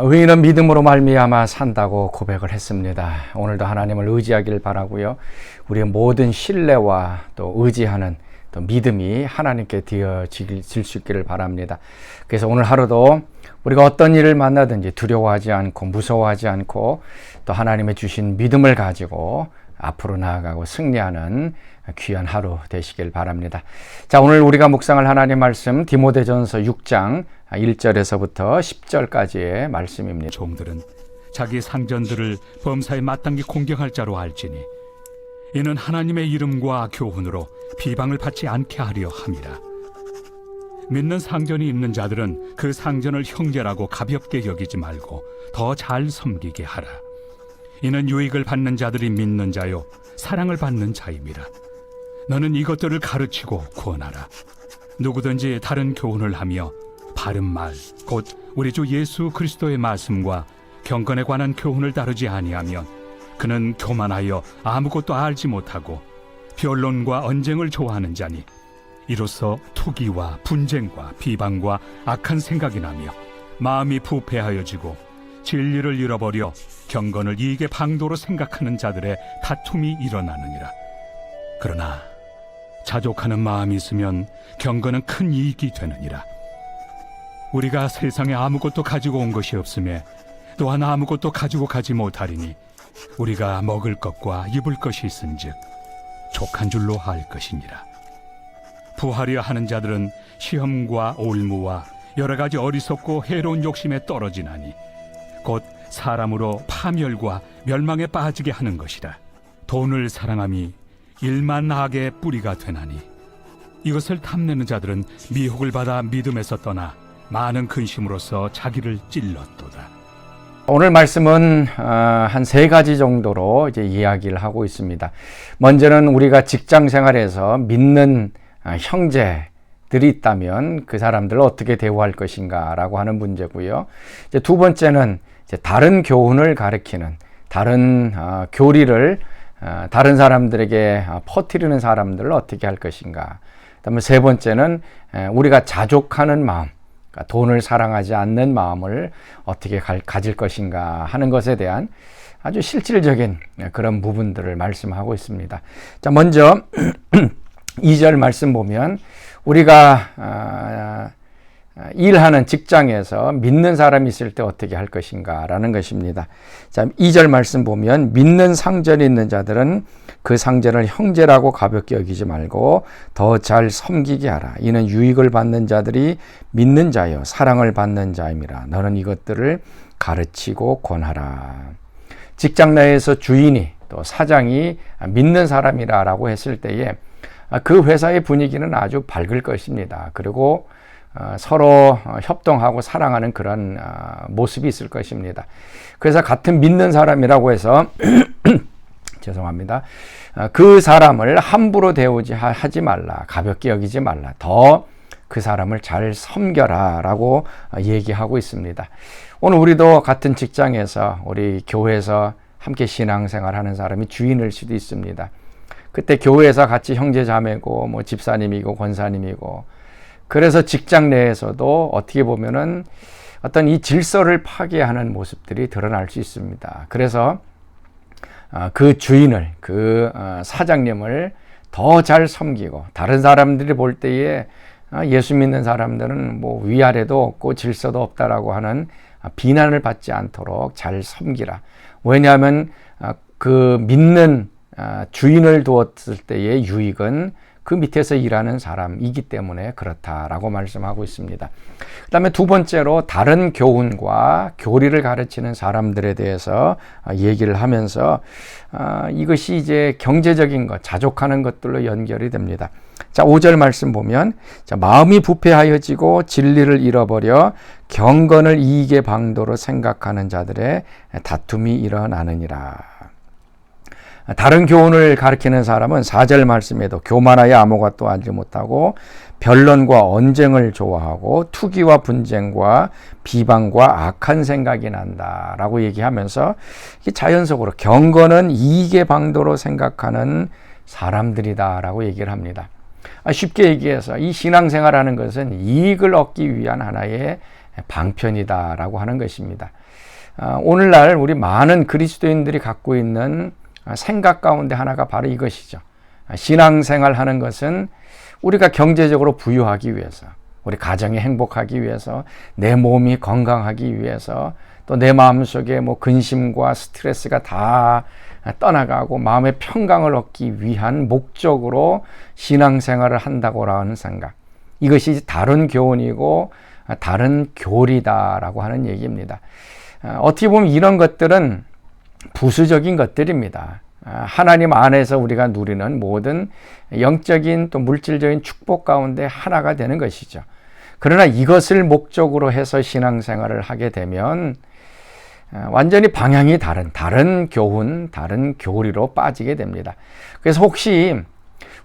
의인은 믿음으로 말미암아 산다고 고백을 했습니다. 오늘도 하나님을 의지하길 바라고요. 우리의 모든 신뢰와 또 의지하는 또 믿음이 하나님께 드려질 수 있기를 바랍니다. 그래서 오늘 하루도 우리가 어떤 일을 만나든지 두려워하지 않고 무서워하지 않고 또 하나님의 주신 믿음을 가지고 앞으로 나아가고 승리하는 귀한 하루 되시길 바랍니다. 자, 오늘 우리가 묵상할 하나님 말씀 디모데전서 6장 1절에서부터 10절까지의 말씀입니다. 종들은 자기 상전들을 범사에 마땅히 공경할 자로 알지니 이는 하나님의 이름과 교훈으로 비방을 받지 않게 하려 함이라. 믿는 상전이 있는 자들은 그 상전을 형제라고 가볍게 여기지 말고 더 잘 섬기게 하라. 이는 유익을 받는 자들이 믿는 자요 사랑을 받는 자임이라. 너는 이것들을 가르치고 구원하라. 누구든지 다른 교훈을 하며 바른 말 곧 우리 주 예수 그리스도의 말씀과 경건에 관한 교훈을 따르지 아니하면 그는 교만하여 아무것도 알지 못하고 변론과 언쟁을 좋아하는 자니 이로써 투기와 분쟁과 비방과 악한 생각이 나며 마음이 부패하여지고 진리를 잃어버려 경건을 이익의 방도로 생각하는 자들의 다툼이 일어나느니라. 그러나 자족하는 마음이 있으면 경건은 큰 이익이 되느니라. 우리가 세상에 아무것도 가지고 온 것이 없으며 또한 아무것도 가지고 가지 못하리니 우리가 먹을 것과 입을 것이 있은즉 족한 줄로 할 것이니라. 부하려 하는 자들은 시험과 올무와 여러 가지 어리석고 해로운 욕심에 떨어지나니 곧 사람으로 파멸과 멸망에 빠지게 하는 것이라. 돈을 사랑함이 일만 악의 뿌리가 되나니 이것을 탐내는 자들은 미혹을 받아 믿음에서 떠나 많은 근심으로써 자기를 찔렀도다. 오늘 말씀은 한 세 가지 정도로 이제 이야기를 하고 있습니다. 먼저는 우리가 직장 생활에서 믿는 형제들이 있다면 그 사람들을 어떻게 대우할 것인가라고 하는 문제고요. 이제 두 번째는 이제 다른 교훈을 가르치는 다른 교리를 다른 사람들에게 퍼뜨리는 사람들을 어떻게 할 것인가. 그다음에 세 번째는 우리가 자족하는 마음, 그러니까 돈을 사랑하지 않는 마음을 어떻게 가질 것인가 하는 것에 대한 아주 실질적인 그런 부분들을 말씀하고 있습니다. 자, 먼저 2절 말씀 보면 우리가 일하는 직장에서 믿는 사람이 있을 때 어떻게 할 것인가 라는 것입니다. 자, 2절 말씀 보면 믿는 상전이 있는 자들은 그 상전을 형제라고 가볍게 여기지 말고 더 잘 섬기게 하라. 이는 유익을 받는 자들이 믿는 자여 사랑을 받는 자임이라. 너는 이것들을 가르치고 권하라. 직장 내에서 주인이 또 사장이 믿는 사람이라고 했을 때에 그 회사의 분위기는 아주 밝을 것입니다. 그리고 서로 협동하고 사랑하는 그런 모습이 있을 것입니다. 그래서 같은 믿는 사람이라고 해서 죄송합니다. 그 사람을 함부로 하지 말라. 가볍게 여기지 말라. 더 그 사람을 잘 섬겨라 라고 얘기하고 있습니다. 오늘 우리도 같은 직장에서 우리 교회에서 함께 신앙생활하는 사람이 주인일 수도 있습니다. 그때 교회에서 같이 형제자매고 뭐 집사님이고 권사님이고 그래서 직장 내에서도 어떻게 보면은 어떤 이 질서를 파괴하는 모습들이 드러날 수 있습니다. 그래서 그 주인을, 그 사장님을 더 잘 섬기고 다른 사람들이 볼 때에 예수 믿는 사람들은 뭐 위아래도 없고 질서도 없다라고 하는 비난을 받지 않도록 잘 섬기라. 왜냐하면 그 믿는 주인을 두었을 때의 유익은 그 밑에서 일하는 사람이기 때문에 그렇다라고 말씀하고 있습니다. 그 다음에 두 번째로 다른 교훈과 교리를 가르치는 사람들에 대해서 얘기를 하면서 이것이 이제 경제적인 것, 자족하는 것들로 연결이 됩니다. 자, 5절 말씀 보면 자, 마음이 부패하여지고 진리를 잃어버려 경건을 이익의 방도로 생각하는 자들의 다툼이 일어나느니라. 다른 교훈을 가르치는 사람은 4절 말씀에도 교만하여 아무것도 알지 못하고 변론과 언쟁을 좋아하고 투기와 분쟁과 비방과 악한 생각이 난다라고 얘기하면서 자연적으로 경건은 이익의 방도로 생각하는 사람들이다라고 얘기를 합니다. 쉽게 얘기해서 이 신앙생활하는 것은 이익을 얻기 위한 하나의 방편이다라고 하는 것입니다. 오늘날 우리 많은 그리스도인들이 갖고 있는 생각 가운데 하나가 바로 이것이죠. 신앙생활 하는 것은 우리가 경제적으로 부유하기 위해서, 우리 가정이 행복하기 위해서, 내 몸이 건강하기 위해서, 또 내 마음속에 근심과 스트레스가 다 떠나가고 마음의 평강을 얻기 위한 목적으로 신앙생활을 한다고 하는 생각. 이것이 다른 교훈이고 다른 교리다라고 하는 얘기입니다. 어떻게 보면 이런 것들은 부수적인 것들입니다. 하나님 안에서 우리가 누리는 모든 영적인 또 물질적인 축복 가운데 하나가 되는 것이죠. 그러나 이것을 목적으로 해서 신앙생활을 하게 되면 완전히 방향이 다른 교훈, 다른 교리로 빠지게 됩니다. 그래서 혹시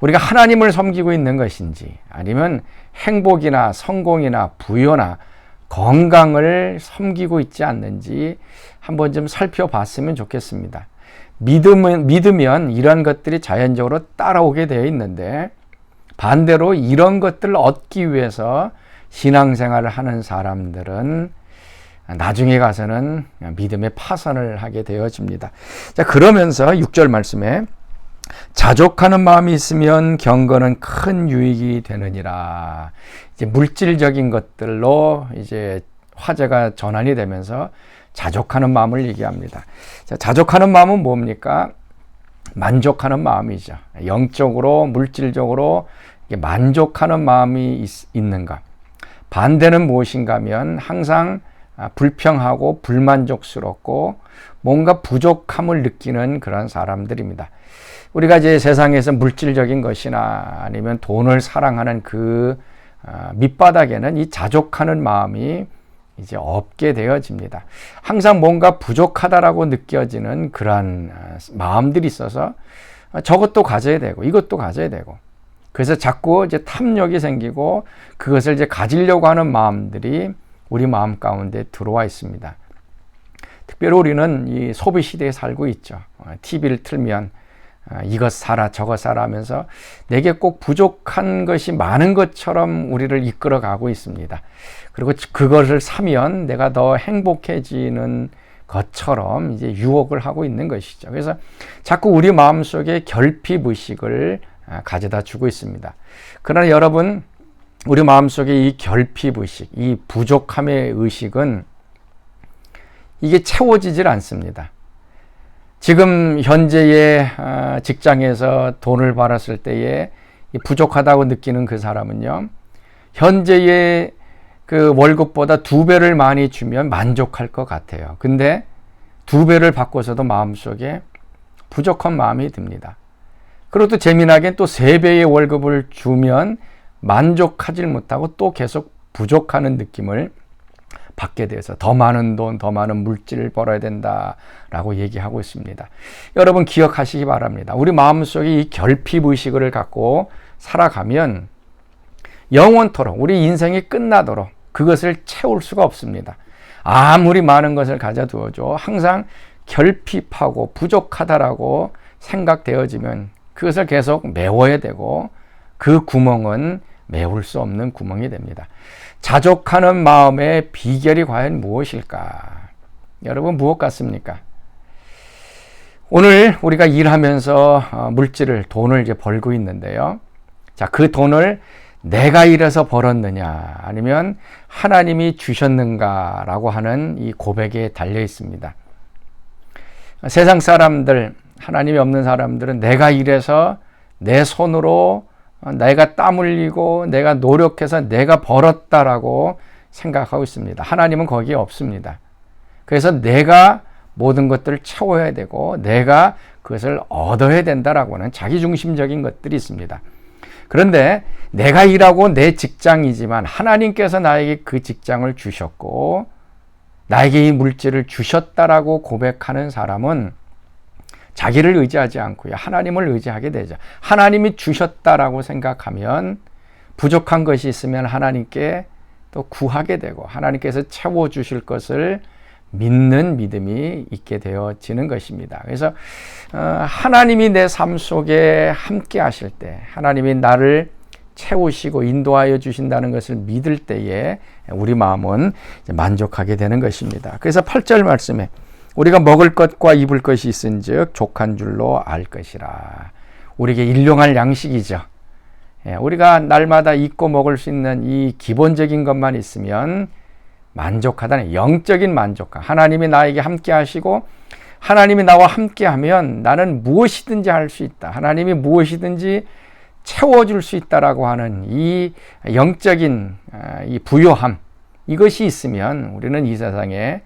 우리가 하나님을 섬기고 있는 것인지, 아니면 행복이나 성공이나 부여나 건강을 섬기고 있지 않는지 한번 좀 살펴봤으면 좋겠습니다. 믿으면 이런 것들이 자연적으로 따라오게 되어 있는데, 반대로 이런 것들을 얻기 위해서 신앙생활을 하는 사람들은 나중에 가서는 믿음의 파산을 하게 되어집니다. 자, 그러면서 6절 말씀에 자족하는 마음이 있으면 경건은 큰 유익이 되느니라. 이제 물질적인 것들로 이제 화제가 전환이 되면서 자족하는 마음을 얘기합니다. 자, 자족하는 마음은 뭡니까? 만족하는 마음이죠. 영적으로, 물질적으로 만족하는 마음이 있는가? 반대는 무엇인가 하면 항상 불평하고 불만족스럽고 뭔가 부족함을 느끼는 그런 사람들입니다. 우리가 이제 세상에서 물질적인 것이나 아니면 돈을 사랑하는 그 밑바닥에는 이 자족하는 마음이 이제 없게 되어집니다. 항상 뭔가 부족하다라고 느껴지는 그러한 마음들이 있어서 저것도 가져야 되고 이것도 가져야 되고, 그래서 자꾸 이제 탐욕이 생기고 그것을 이제 가지려고 하는 마음들이 우리 마음 가운데 들어와 있습니다. 특별히 우리는 이 소비 시대에 살고 있죠. TV를 틀면 이것 사라 저것 사라 하면서 내게 꼭 부족한 것이 많은 것처럼 우리를 이끌어 가고 있습니다. 그리고 그것을 사면 내가 더 행복해지는 것처럼 이제 유혹을 하고 있는 것이죠. 그래서 자꾸 우리 마음속에 결핍의식을 가져다 주고 있습니다. 그러나 여러분, 우리 마음속에 이 결핍의식, 이 부족함의 의식은 이게 채워지질 않습니다. 지금 현재의 직장에서 돈을 벌었을 때에 부족하다고 느끼는 그 사람은요, 현재의 그 월급보다 2배를 많이 주면 만족할 것 같아요. 근데 2배를 받고서도 마음속에 부족한 마음이 듭니다. 그리고 또 재미나게 또 3배의 월급을 주면 만족하지 못하고 또 계속 부족하는 느낌을 받게 돼서 더 많은 돈, 더 많은 물질을 벌어야 된다라고 얘기하고 있습니다. 여러분 기억하시기 바랍니다. 우리 마음속에 이 결핍의식을 갖고 살아가면 영원토록 우리 인생이 끝나도록 그것을 채울 수가 없습니다. 아무리 많은 것을 가져두어도 항상 결핍하고 부족하다라고 생각되어지면 그것을 계속 메워야 되고 그 구멍은 메울 수 없는 구멍이 됩니다. 자족하는 마음의 비결이 과연 무엇일까? 여러분 무엇 같습니까? 오늘 우리가 일하면서 물질을, 돈을 이제 벌고 있는데요. 자, 그 돈을 내가 일해서 벌었느냐, 아니면 하나님이 주셨는가라고 하는 이 고백에 달려 있습니다. 세상 사람들, 하나님이 없는 사람들은 내가 일해서 내 손으로 내가 땀 흘리고 내가 노력해서 내가 벌었다라고 생각하고 있습니다. 하나님은 거기에 없습니다. 그래서 내가 모든 것들을 채워야 되고 내가 그것을 얻어야 된다라고 하는 자기중심적인 것들이 있습니다. 그런데 내가 일하고 내 직장이지만 하나님께서 나에게 그 직장을 주셨고 나에게 이 물질을 주셨다라고 고백하는 사람은 자기를 의지하지 않고요, 하나님을 의지하게 되죠. 하나님이 주셨다라고 생각하면 부족한 것이 있으면 하나님께 또 구하게 되고 하나님께서 채워주실 것을 믿는 믿음이 있게 되어지는 것입니다. 그래서 하나님이 내 삶 속에 함께 하실 때, 하나님이 나를 채우시고 인도하여 주신다는 것을 믿을 때에 우리 마음은 만족하게 되는 것입니다. 그래서 8절 말씀에 우리가 먹을 것과 입을 것이 있은즉 족한 줄로 알 것이라. 우리에게 일용할 양식이죠. 우리가 날마다 입고 먹을 수 있는 이 기본적인 것만 있으면 만족하다는 영적인 만족감. 하나님이 나에게 함께 하시고 하나님이 나와 함께 하면 나는 무엇이든지 할 수 있다. 하나님이 무엇이든지 채워줄 수 있다라고 하는 이 영적인 이 부요함, 이것이 있으면 우리는 이 세상에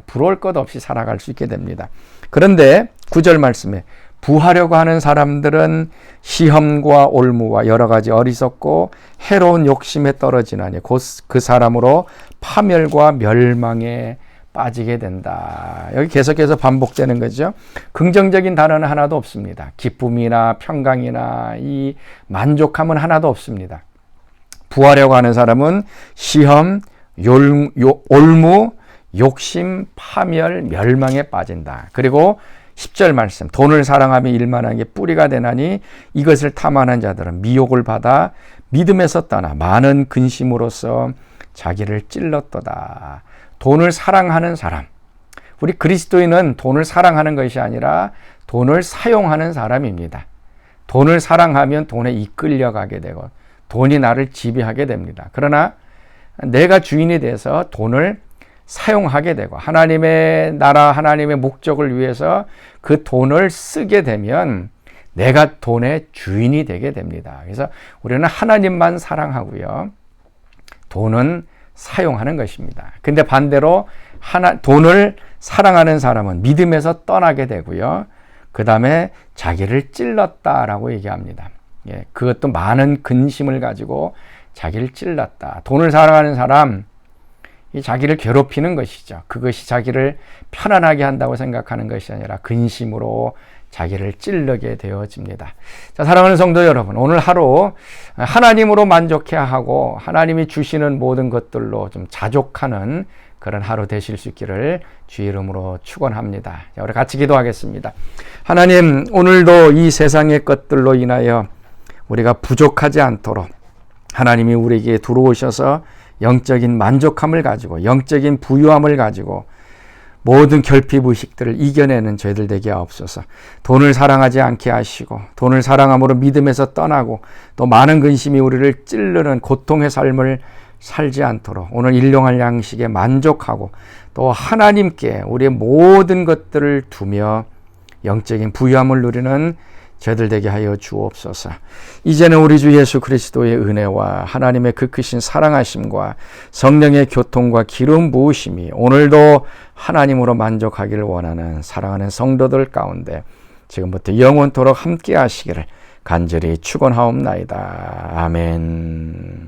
부러울 것 없이 살아갈 수 있게 됩니다. 그런데 9절 말씀에 부하려고 하는 사람들은 시험과 올무와 여러 가지 어리석고 해로운 욕심에 떨어지나니 곧 그 사람으로 파멸과 멸망에 빠지게 된다. 여기 계속해서 반복되는 거죠. 긍정적인 단어는 하나도 없습니다. 기쁨이나 평강이나 이 만족함은 하나도 없습니다. 부하려고 하는 사람은 시험, 올무, 욕심, 파멸, 멸망에 빠진다. 그리고 10절 말씀, 돈을 사랑하며 일만한 게 뿌리가 되나니 이것을 탐하는 자들은 미혹을 받아 믿음에서 떠나 많은 근심으로써 자기를 찔렀도다. 돈을 사랑하는 사람, 우리 그리스도인은 돈을 사랑하는 것이 아니라 돈을 사용하는 사람입니다. 돈을 사랑하면 돈에 이끌려가게 되고 돈이 나를 지배하게 됩니다. 그러나 내가 주인이 돼서 돈을 사용하게 되고 하나님의 나라, 하나님의 목적을 위해서 그 돈을 쓰게 되면 내가 돈의 주인이 되게 됩니다. 그래서 우리는 하나님만 사랑하고요. 돈은 사용하는 것입니다. 근데 반대로 돈을 사랑하는 사람은 믿음에서 떠나게 되고요. 그 다음에 자기를 찔렀다라고 얘기합니다. 그것도 많은 근심을 가지고 자기를 찔렀다. 돈을 사랑하는 사람, 이 자기를 괴롭히는 것이죠. 그것이 자기를 편안하게 한다고 생각하는 것이 아니라 근심으로 자기를 찌르게 되어집니다. 자, 사랑하는 성도 여러분, 오늘 하루 하나님으로 만족해야 하고 하나님이 주시는 모든 것들로 좀 자족하는 그런 하루 되실 수 있기를 주의 이름으로 축원합니다. 자, 우리 같이 기도하겠습니다. 하나님, 오늘도 이 세상의 것들로 인하여 우리가 부족하지 않도록 하나님이 우리에게 들어오셔서 영적인 만족함을 가지고 영적인 부유함을 가지고 모든 결핍의식들을 이겨내는 저희들 되게 하옵소서. 돈을 사랑하지 않게 하시고 돈을 사랑함으로 믿음에서 떠나고 또 많은 근심이 우리를 찌르는 고통의 삶을 살지 않도록 오늘 일용할 양식에 만족하고 또 하나님께 우리의 모든 것들을 두며 영적인 부유함을 누리는 저희들 되게 하여 주옵소서. 이제는 우리 주 예수 그리스도의 은혜와 하나님의 그 크신 사랑하심과 성령의 교통과 기름 부으심이 오늘도 하나님으로 만족하기를 원하는 사랑하는 성도들 가운데 지금부터 영원토록 함께 하시기를 간절히 축원하옵나이다. 아멘.